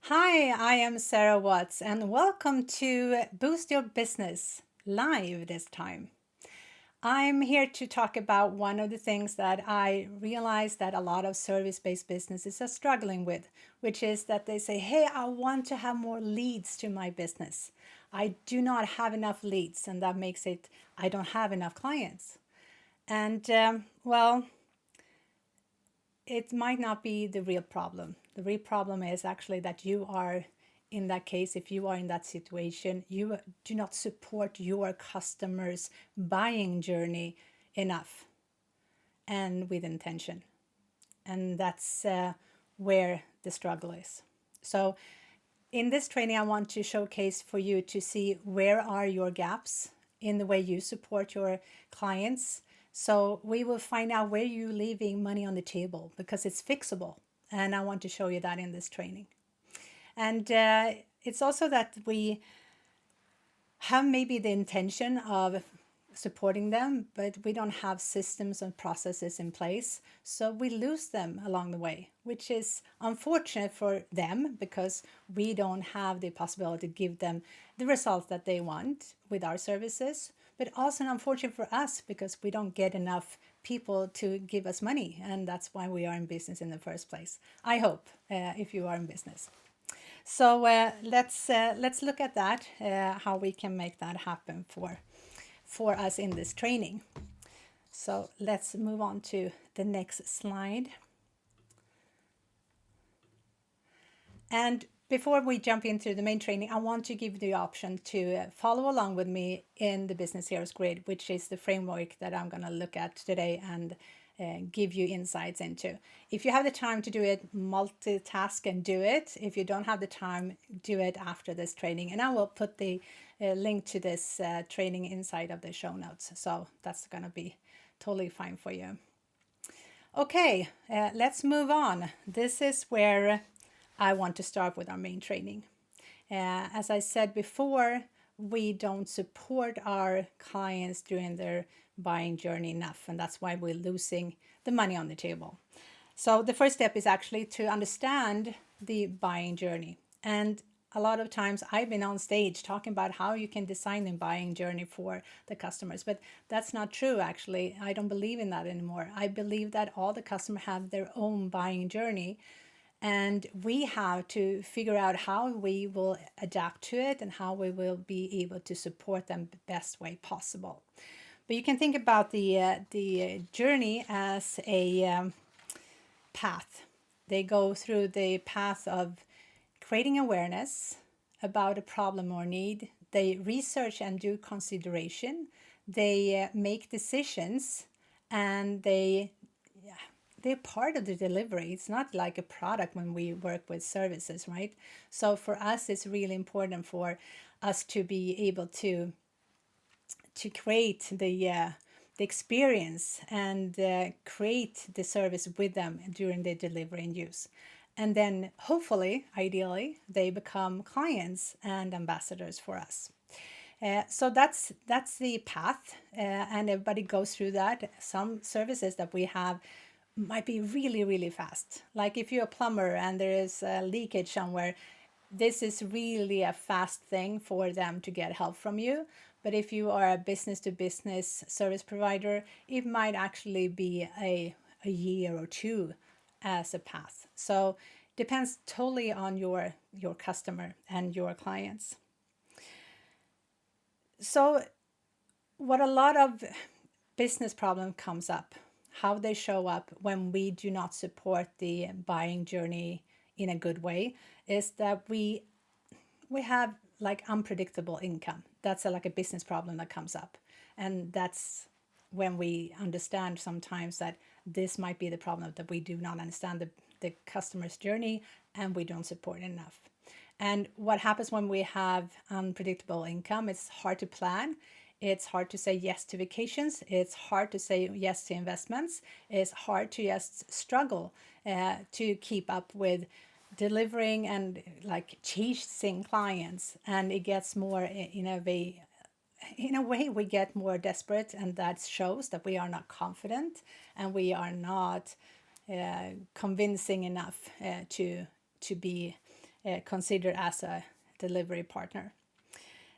Hi, I am Sarah Watz, and welcome to Boost Your Business live this time. I'm here to talk about one of the things that I realize that a lot of service based businesses are struggling with, which is that they say, hey, I want to have more leads to my business. I do not have enough leads, and that makes it I don't have enough clients. And it might not be the real problem. The real problem is actually that you are, in that case, if you are in that situation, you do not support your customers' buying journey enough and with intention. And that's where the struggle is. So, in this training, I want to showcase for you to see where are your gaps in the way you support your clients. So we will find out where you're leaving money on the table because it's fixable. And I want to show you that in this training. And it's also that we have maybe the intention of supporting them, but we don't have systems and processes in place. So we lose them along the way, which is unfortunate for them because we don't have the possibility to give them the results that they want with our services, but also unfortunate for us because we don't get enough people to give us money. And that's why we are in business in the first place. I hope if you are in business. So let's look at that, how we can make that happen for us in this training. So let's move on to the next slide. And before we jump into the main training, I want to give you the option to follow along with me in the Business Heroes Grid, which is the framework that I'm going to look at today and give you insights into. If you have the time to do it, multitask and do it. If you don't have the time, do it after this training. And I will put the link to this training inside of the show notes. So that's going to be totally fine for you. Okay, let's move on. This is where I want to start with our main training. As I said before, we don't support our clients during their buying journey enough, and that's why we're losing the money on the table. So the first step is actually to understand the buying journey. And a lot of times I've been on stage talking about how you can design the buying journey for the customers, but that's not true actually. I don't believe in that anymore. I believe that all the customers have their own buying journey, and we have to figure out how we will adapt to it and how we will be able to support them the best way possible. But you can think about the journey as a path. They go through the path of creating awareness about a problem or need. They research and do consideration. They make decisions, and they're part of the delivery. It's not like a product when we work with services, right? So for us, it's really important for us to be able to create the experience and create the service with them during the delivery and use. And then hopefully, ideally, they become clients and ambassadors for us. So that's the path, and everybody goes through that. Some services that we have might be really, really fast. Like if you're a plumber and there is a leakage somewhere, this is really a fast thing for them to get help from you. But if you are a business to business service provider, it might actually be a year or two as a path. So depends totally on your customer and your clients. So what a lot of business problem comes up, how they show up when we do not support the buying journey in a good way, is that we have like unpredictable income. That's like a business problem that comes up, and that's when we understand sometimes that this might be the problem, that we do not understand the customer's journey and we don't support enough. And what happens when we have unpredictable income? It's hard to plan. It's hard to say yes to vacations. It's hard to say yes to investments. It's hard to just struggle to keep up with delivering and like chasing clients. And it gets more in a way we get more desperate, and that shows that we are not confident and we are not convincing enough to be consider as a delivery partner.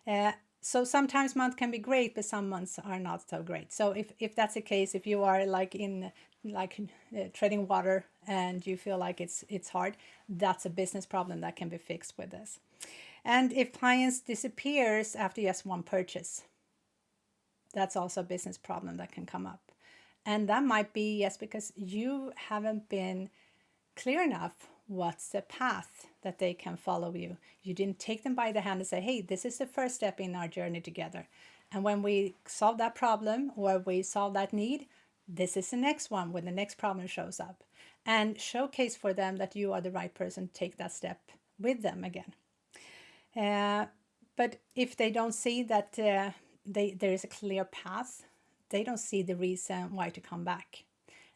Uh, so sometimes months can be great, but some months are not so great. So if that's the case, if you are like in treading water and you feel like it's hard, that's a business problem that can be fixed with this. And if clients disappears after just one purchase, that's also a business problem that can come up. And that might be, yes, because you haven't been clear enough what's the path that they can follow you. You didn't take them by the hand and say, hey, this is the first step in our journey together. And when we solve that problem or we solve that need, this is the next one when the next problem shows up. And showcase for them that you are the right person to take that step with them again. But if they don't see that there is a clear path, they don't see the reason why to come back.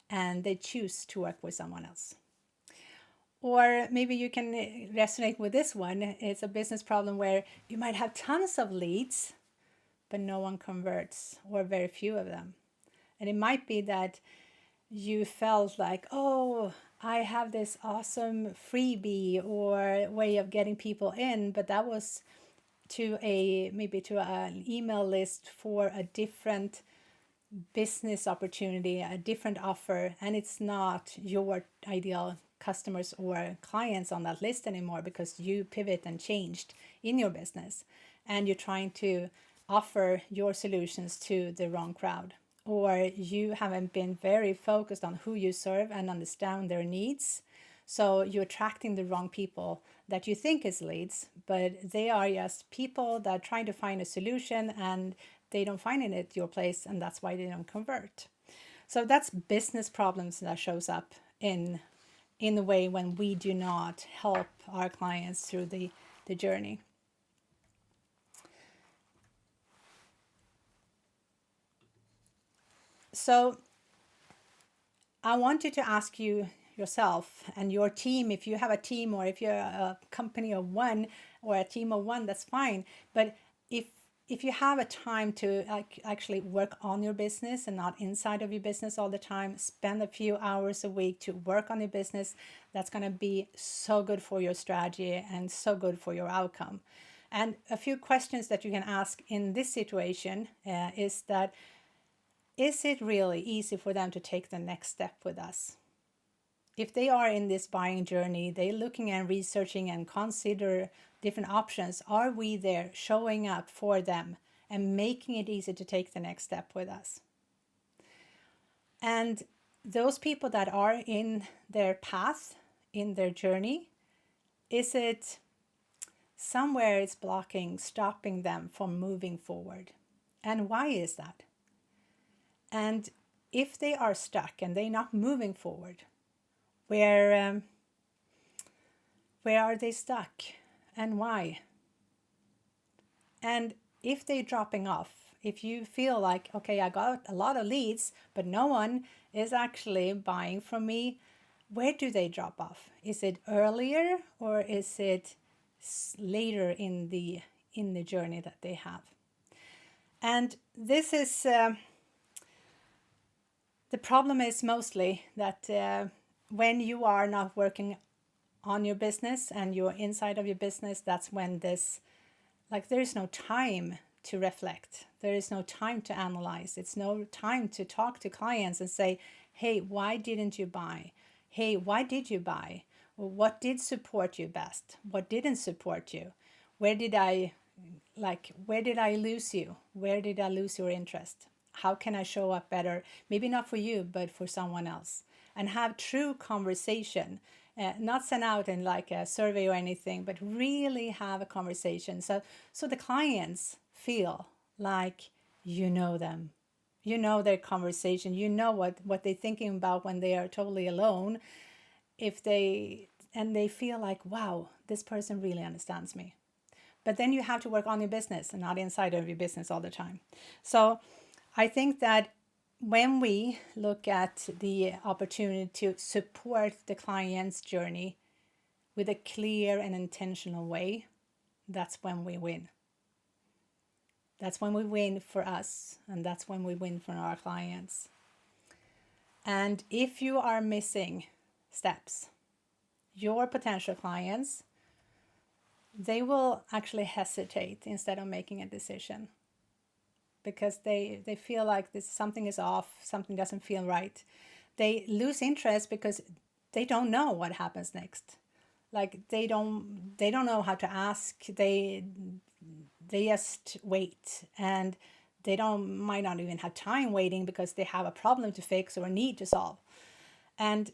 And they choose to work with someone else. Or maybe you can resonate with this one. It's a business problem where you might have tons of leads, but no one converts, or very few of them. And it might be that you felt like, oh, I have this awesome freebie or way of getting people in, but that was to an email list for a different business opportunity, a different offer, and it's not your ideal customers or clients on that list anymore because you pivot and changed in your business and you're trying to offer your solutions to the wrong crowd, or you haven't been very focused on who you serve and understand their needs. So you're attracting the wrong people that you think is leads, but they are just people that are trying to find a solution and they don't find it at your place, and that's why they don't convert. So that's business problems that shows up in the way when we do not help our clients through the journey. So I want you to ask yourself and your team, if you have a team or if you're a company of one or a team of one, that's fine. But if you have a time to actually work on your business and not inside of your business all the time, spend a few hours a week to work on your business, that's going to be so good for your strategy and so good for your outcome. And a few questions that you can ask in this situation is that, is it really easy for them to take the next step with us? If they are in this buying journey, they're looking and researching and consider different options. Are we there showing up for them and making it easy to take the next step with us? And those people that are in their path, in their journey, is it somewhere it's blocking, stopping them from moving forward? And why is that? And if they are stuck and they're not moving forward, where are they stuck and why? And if they're dropping off, if you feel like, okay, I got a lot of leads, but no one is actually buying from me, where do they drop off? Is it earlier or is it later in the journey that they have? And this is the problem is mostly that when you are not working on your business and you're inside of your business, that's when this, like, there is no time to reflect. There is no time to analyze. It's no time to talk to clients and say, hey, why didn't you buy? Hey, why did you buy? What did support you best? What didn't support you? Where did I lose you? Where did I lose your interest? How can I show up better? Maybe not for you, but for someone else. And have true conversation. Not send out in like a survey or anything, but really have a conversation. So the clients feel like you know them. You know their conversation. You know what they're thinking about when they are totally alone. They feel like, wow, this person really understands me. But then you have to work on your business and not inside of your business all the time. So I think that when we look at the opportunity to support the client's journey with a clear and intentional way, that's when we win. That's when we win for us, and that's when we win for our clients. And if you are missing steps, your potential clients they will actually hesitate instead of making a decision, because they feel like this something is off, something doesn't feel right. They lose interest because they don't know what happens next. Like they don't know how to ask. They just wait, and they don't might not even have time waiting because they have a problem to fix or a need to solve. And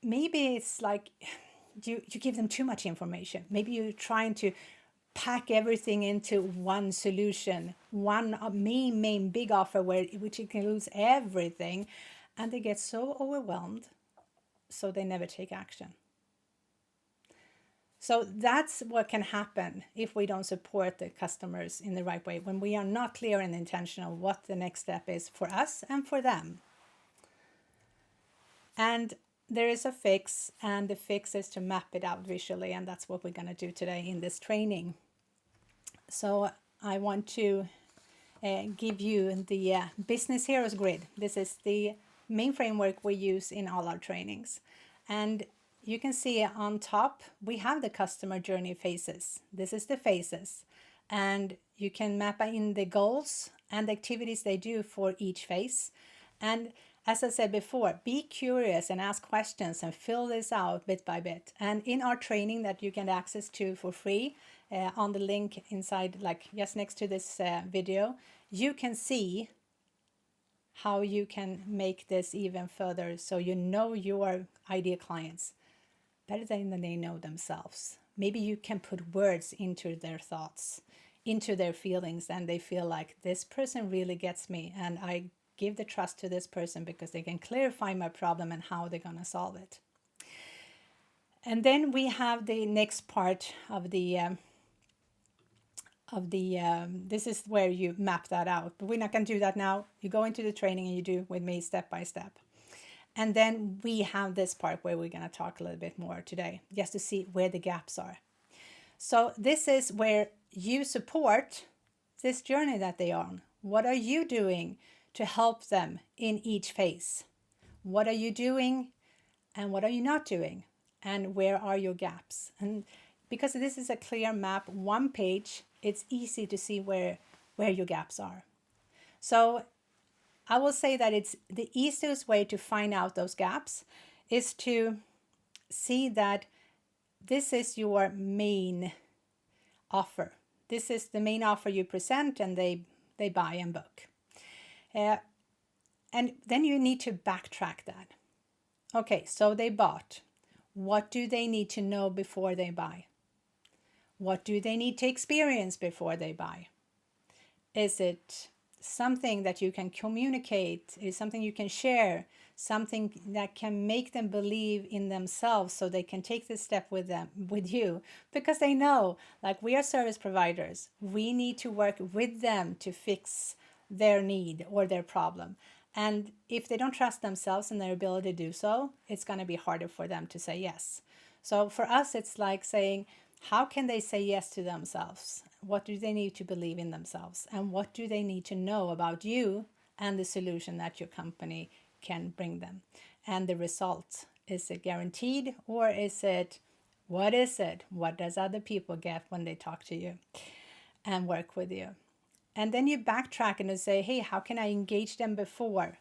maybe it's like you give them too much information. Maybe you're trying to pack everything into one solution, one main big offer which includes everything, and they get so overwhelmed, so they never take action. So that's what can happen if we don't support the customers in the right way, when we are not clear and intentional what the next step is for us and for them. And there is a fix, and the fix is to map it out visually, and that's what we're going to do today in this training. So I want to give you the Business Heroes Grid. This is the main framework we use in all our trainings. And you can see on top, we have the customer journey phases. This is the phases. And you can map in the goals and the activities they do for each phase. And as I said before, be curious and ask questions and fill this out bit by bit. And in our training that you can access to for free on the link inside, like just next to this video, you can see how you can make this even further so you know your ideal clients better than they know themselves. Maybe you can put words into their thoughts, into their feelings, and they feel like this person really gets me, and I give the trust to this person because they can clarify my problem and how they're going to solve it. And then we have the next part of the this is where you map that out, but we're not going to do that now. You go into the training and you do with me step by step. And then we have this part where we're going to talk a little bit more today, just to see where the gaps are. So this is where you support this journey that they are on. What are you doing to help them in each phase? What are you doing and what are you not doing? And where are your gaps? And because this is a clear map, one page, it's easy to see where your gaps are. So I will say that it's the easiest way to find out those gaps is to see that this is your main offer. This is the main offer you present, and they buy and book. And then you need to backtrack that. Okay, so they bought. What do they need to know before they buy? What do they need to experience before they buy? Is it something that you can communicate? Is something you can share? Something that can make them believe in themselves so they can take this step with you, because they know, like, we are service providers. We need to work with them to fix their need or their problem. And if they don't trust themselves and their ability to do so, it's going to be harder for them to say yes. So for us, it's like saying, how can they say yes to themselves? What do they need to believe in themselves? And what do they need to know about you and the solution that your company can bring them? And the result, is it guaranteed, or is it, what is it? What does other people get when they talk to you and work with you? And then you backtrack and you say, hey, how can I engage them before?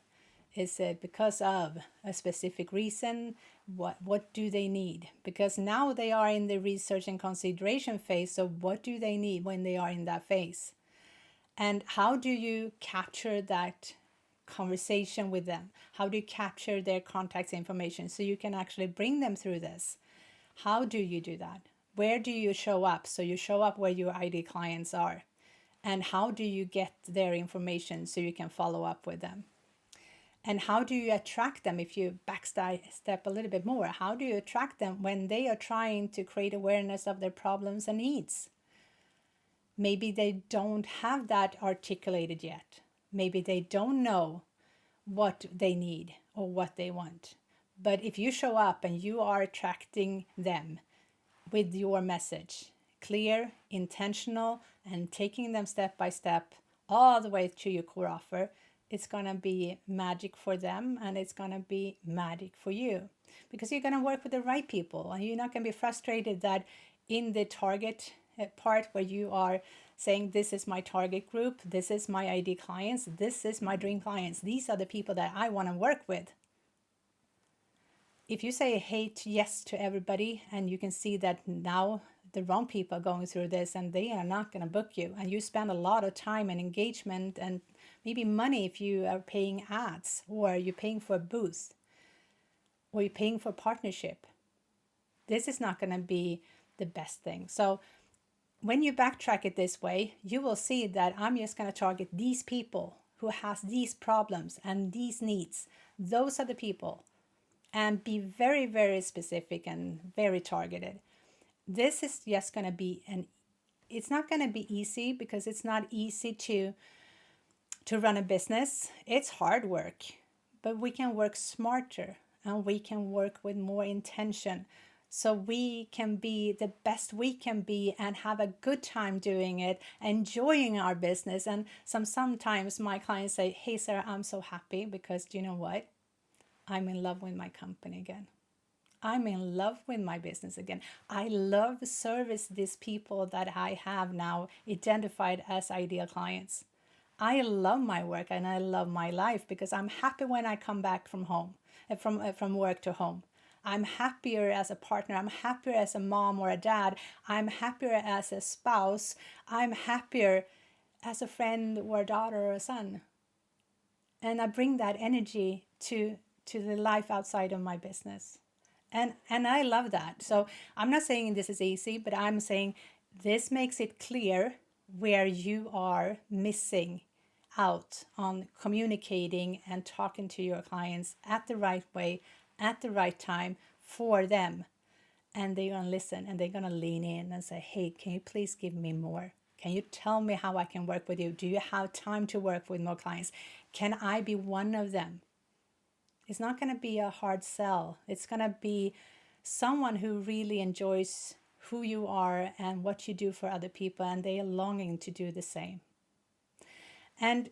Is it because of a specific reason? What do they need? Because now they are in the research and consideration phase. So what do they need when they are in that phase? And how do you capture that conversation with them? How do you capture their contact information so you can actually bring them through this? How do you do that? Where do you show up? So you show up where your ID clients are. And how do you get their information so you can follow up with them? And how do you attract them? If you backstep a little bit more, how do you attract them when they are trying to create awareness of their problems and needs? Maybe they don't have that articulated yet. Maybe they don't know what they need or what they want. But if you show up and you are attracting them with your message, clear, intentional, and taking them step by step all the way to your core offer, it's going to be magic for them, and it's going to be magic for you, because you're going to work with the right people, and you're not going to be frustrated that in the target part where you are saying, this is my target group, this is my ID clients, this is my dream clients, these are the people that I want to work with. If you say hate yes to everybody, and you can see that now the wrong people are going through this and they are not going to book you, and you spend a lot of time and engagement and maybe money if you are paying ads, or you're paying for a booth, or you're paying for partnership, this is not going to be the best thing. So when you backtrack it this way, you will see that I'm just going to target these people who has these problems and these needs. Those are the people. And be very, very specific and very targeted. This is just going to be it's not going to be easy, because it's not easy to run a business. It's hard work, but we can work smarter and we can work with more intention. So we can be the best we can be and have a good time doing it, enjoying our business. And sometimes my clients say, hey, Sarah, I'm so happy because do you know what? I'm in love with my company again. I'm in love with my business again. I love service these people that I have now identified as ideal clients. I love my work and I love my life because I'm happy when I come back from home, from work to home. I'm happier as a partner. I'm happier as a mom or a dad. I'm happier as a spouse. I'm happier as a friend or a daughter or a son. And I bring that energy to the life outside of my business. And I love that. So I'm not saying this is easy, but I'm saying this makes it clear where you are missing out on communicating and talking to your clients at the right way, at the right time for them. And they're going to listen and they're going to lean in and say, hey, can you please give me more? Can you tell me how I can work with you? Do you have time to work with more clients? Can I be one of them? It's not going to be a hard sell. It's going to be someone who really enjoys who you are and what you do for other people, and they are longing to do the same. And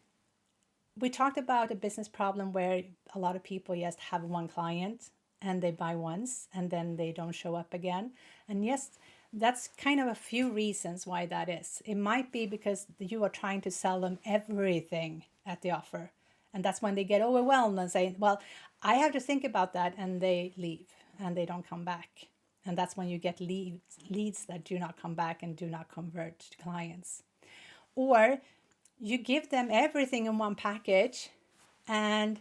we talked about a business problem where a lot of people just have one client and they buy once and then they don't show up again. And yes, that's kind of a few reasons why that is. It might be because you are trying to sell them everything at the offer. And that's when they get overwhelmed and say, well, I have to think about that. And they leave and they don't come back. And that's when you get leads that do not come back and do not convert to clients. Or you give them everything in one package and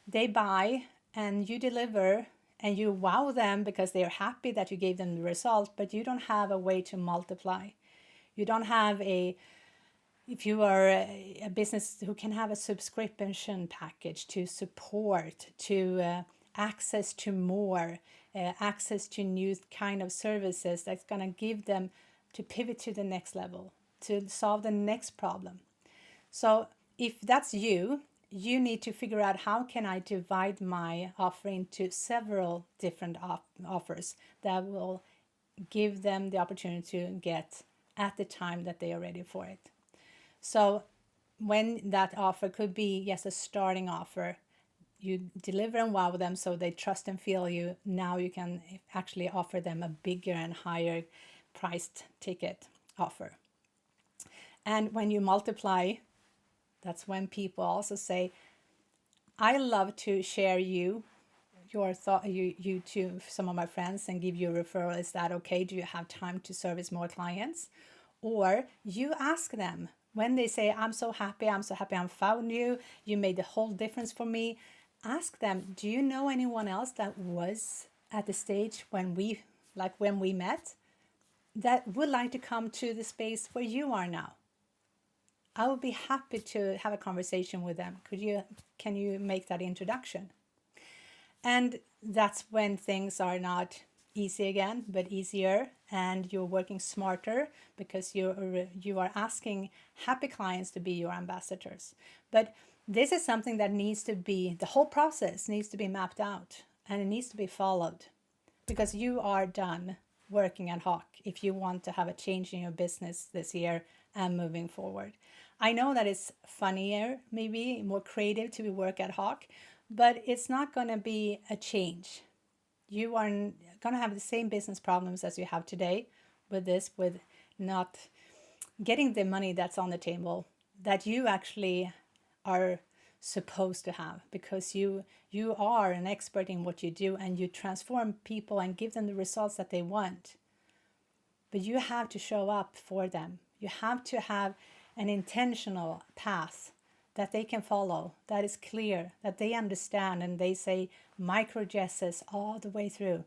they buy and you deliver and you wow them because they're happy that you gave them the result, but you don't have a way to multiply. You don't have if you are a business who can have a subscription package to support, to access to more, access to new kind of services that's going to give them to pivot to the next level, to solve the next problem. So if that's you, you need to figure out how can I divide my offering to several different offers that will give them the opportunity to get at the time that they are ready for it. So when that offer could be, yes, a starting offer, you deliver and wow them so they trust and feel you. Now you can actually offer them a bigger and higher priced ticket offer. And when you multiply, that's when people also say, I love to share your thought, you to some of my friends and give you a referral. Is that okay? Do you have time to service more clients? Or you ask them when they say, I'm so happy I found you. You made the whole difference for me. Ask them, do you know anyone else that was at the stage when we met that would like to come to the space where you are now? I would be happy to have a conversation with them. Can you make that introduction? And that's when things are not easy again, but easier, and you're working smarter because you are asking happy clients to be your ambassadors. But this is something that needs to be, the whole process needs to be mapped out and it needs to be followed, because you are done working ad hoc if you want to have a change in your business this year and moving forward. I know that it's funnier, maybe more creative to work ad hoc, but it's not going to be a change. You are going to have the same business problems as you have today, with this, with not getting the money that's on the table that you actually are supposed to have, because you are an expert in what you do and you transform people and give them the results that they want. But you have to show up for them. You have to have an intentional path that they can follow, that is clear, that they understand, and they say micro yeses all the way through.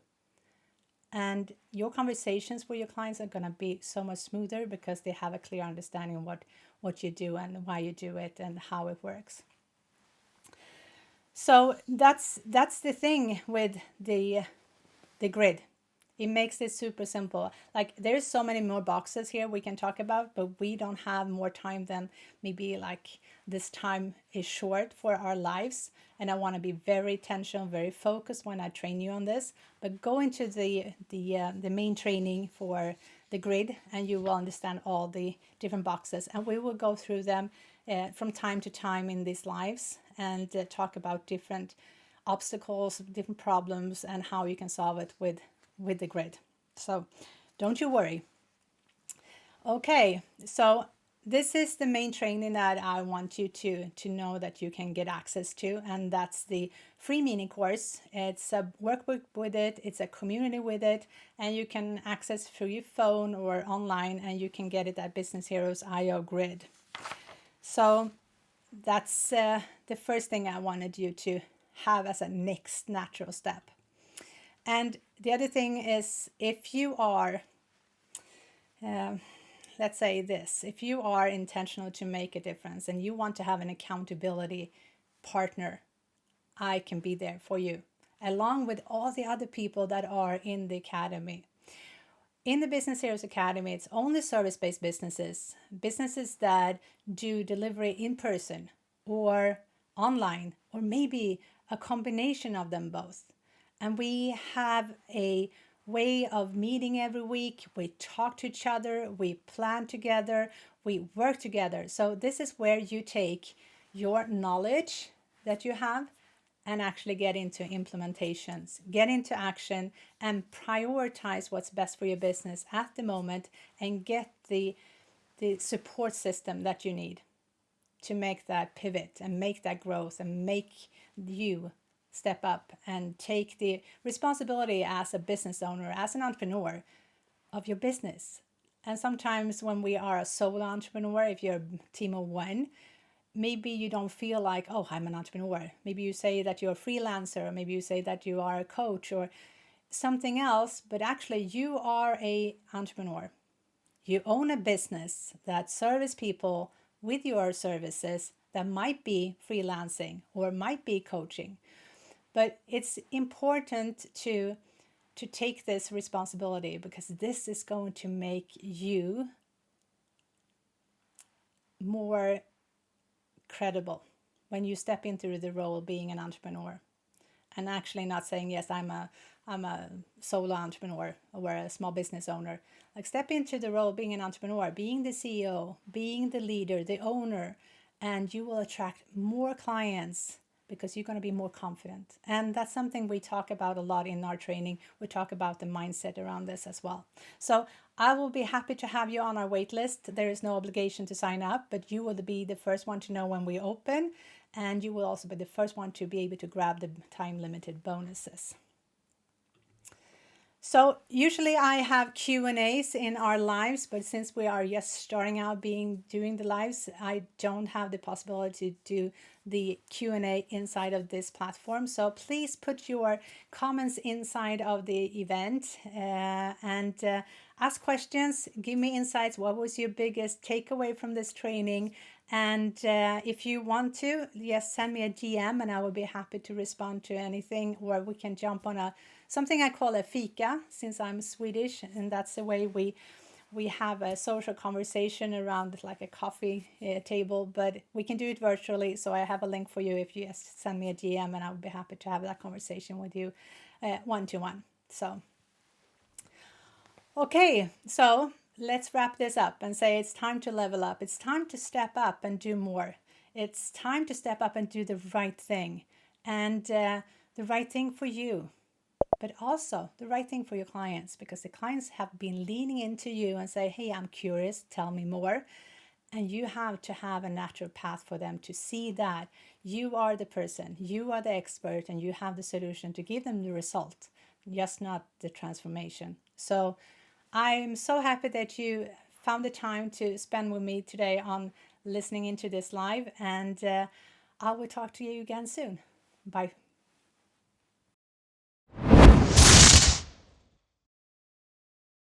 And your conversations with your clients are going to be so much smoother because they have a clear understanding of what you do and why you do it and how it works. So that's the thing with the grid. It makes it super simple. Like, there's so many more boxes here we can talk about, but we don't have more time than maybe like this time is short for our lives. And I want to be very intentional, very focused when I train you on this. But go into the main training for the grid, and you will understand all the different boxes. And we will go through them from time to time in these lives and talk about different obstacles, different problems, and how you can solve it with the grid. So don't you worry. Okay, so this is the main training that I want you to know that you can get access to, and that's the free mini course. It's a workbook with it, it's a community with it, and you can access through your phone or online, and you can get it at Business Heroes IO Grid. So that's the first thing I wanted you to have as a next natural step. And the other thing is, if you are, let's say this, if you are intentional to make a difference and you want to have an accountability partner, I can be there for you, along with all the other people that are in the academy. In the Business Heroes Academy, it's only service-based businesses, businesses that do delivery in person or online, or maybe a combination of them both. And we have a way of meeting every week. We talk to each other, we plan together, we work together. So this is where you take your knowledge that you have and actually get into implementations, get into action, and prioritize what's best for your business at the moment, and get the support system that you need to make that pivot and make that growth and make you step up and take the responsibility as a business owner, as an entrepreneur of your business. And sometimes when we are a solo entrepreneur, if you're a team of one, maybe you don't feel like, oh, I'm an entrepreneur. Maybe you say that you're a freelancer, or maybe you say that you are a coach or something else, but actually you are an entrepreneur. You own a business that serves people with your services that might be freelancing or might be coaching. But it's important to take this responsibility, because this is going to make you more credible when you step into the role of being an entrepreneur, and actually not saying, yes, I'm a solo entrepreneur or a small business owner. Like, step into the role of being an entrepreneur, being the CEO, being the leader, the owner, and you will attract more clients because you're going to be more confident. And that's something we talk about a lot in our training. We talk about the mindset around this as well. So I will be happy to have you on our wait list. There is no obligation to sign up, but you will be the first one to know when we open, and you will also be the first one to be able to grab the time-limited bonuses. So usually I have Q&As in our lives, but since we are just starting out doing the lives, I don't have the possibility to do the Q&A inside of this platform. So please put your comments inside of the event and ask questions. Give me insights. What was your biggest takeaway from this training? And if you want to, yes, send me a DM and I will be happy to respond to anything, or we can jump on something I call a fika, since I'm Swedish, and that's the way we have a social conversation around like a coffee table, but we can do it virtually. So I have a link for you if you just send me a DM, and I would be happy to have that conversation with you one-to-one. So, okay, so let's wrap this up and say it's time to level up. It's time to step up and do more. It's time to step up and do the right thing, and the right thing for you. but also the right thing for your clients, because the clients have been leaning into you and say, hey, I'm curious, tell me more. And you have to have a natural path for them to see that you are the person, you are the expert, and you have the solution to give them the result, just not the transformation. So I'm so happy that you found the time to spend with me today on listening into this live, and I will talk to you again soon. Bye.